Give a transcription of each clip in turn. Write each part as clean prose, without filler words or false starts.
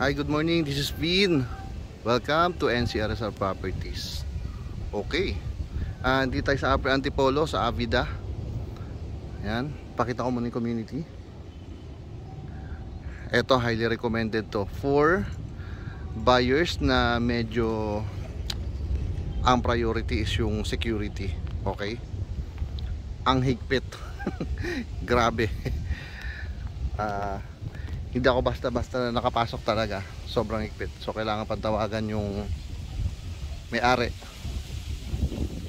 Hi, good morning. This is Vin. Welcome to NCRSR Properties. Okay. Dito tayo sa Upper Antipolo, sa Avida. Yan. Pakita ko muna yung community. Ito, highly recommended to for buyers na medyo ang priority is yung security. Okay. Ang higpit. Grabe. Hindi ako basta-basta na nakapasok talaga. Sobrang higpit. So kailangan pantawagan yung may-ari.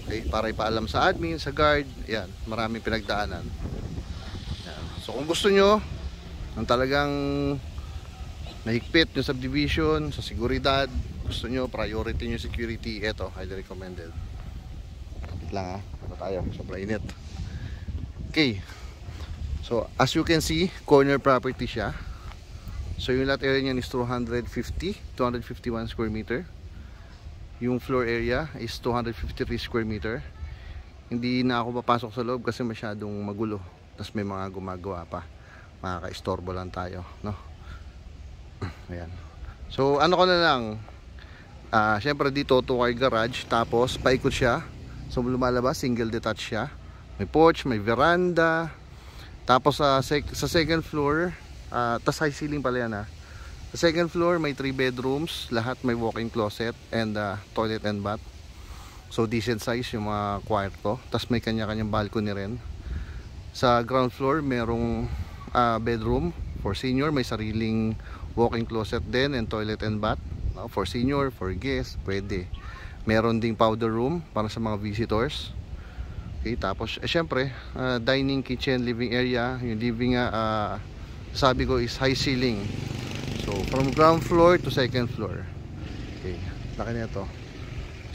Okay, para ipaalam sa admin, sa guard. Yan, maraming pinagdaanan. Yan. So kung gusto nyo ng talagang mahigpit yung subdivision, sa seguridad, gusto nyo, priority nyo security, eto, highly recommended. Wait lang ha, ito tayo, sobrang init. Okay. So as you can see, corner property siya. So yung lot area niya is 251 square meter. Yung floor area is 253 square meter. Hindi na ako papasok sa loob kasi masyadong magulo. Tapos may mga gumagawa pa. Makaka-istorbo lang tayo, no? Ayan. So ano ko na lang, syempre dito 2-car garage. Tapos paikot siya. So lumalabas, single detached siya. May porch, may veranda. Tapos sa second floor, tas high ceiling pala yan ha. Sa second floor may 3 bedrooms, lahat may walk-in closet and toilet and bath. So decent size yung mga kwarto. Tas may kanya-kanyang balcony rin. Sa ground floor merong bedroom for senior, may sariling walk-in closet din and toilet and bath. For senior, for guests, pwede. Meron ding powder room para sa mga visitors. Okay, tapos syempre dining, kitchen, living area. Yung living sabi ko is high ceiling. So from ground floor to second floor. Okay, laki na ito.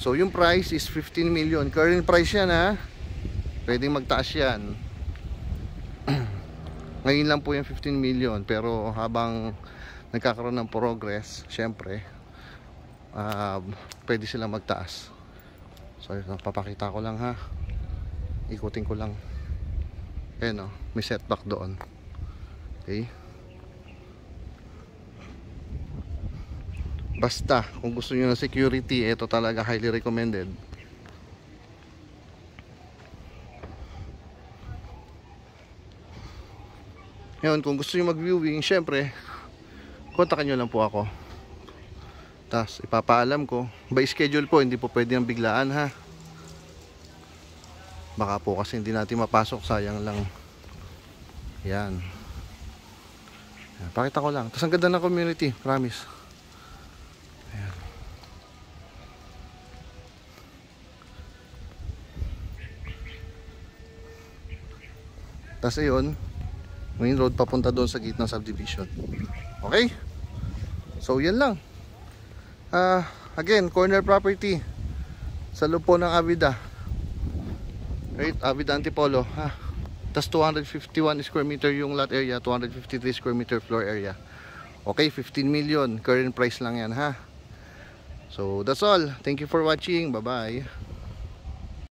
So yung price is 15 million. Current price yan ha. Pwedeng magtaas yan. Ngayon lang po yung 15 million. Pero habang nagkakaroon ng progress, syempre pwede silang magtaas. So papakita ko lang ha. Ikutin ko lang. Ayan o, may setback doon. Okay. Basta kung gusto niyo ng security, ito talaga highly recommended. Ngayon, kung gusto niyo mag-viewing, syempre kontakin niyo lang po ako. Tapos ipapaalam ko. By schedule po, hindi po pwede ang biglaan ha. Baka po kasi hindi natin mapasok, sayang lang. Yan. Pakita ko lang. Tapos ang ganda ng community, promise. Ayan. Tapos ayun, main road papunta doon sa gitna ng subdivision. Okay? So yan lang. Again, corner property sa loob po ng Avida. Right, Avida Antipolo ha. Tas 251 square meter yung lot area, 253 square meter floor area. Okay, 15 million current price lang yan ha. So that's all. Thank you for watching. Bye bye.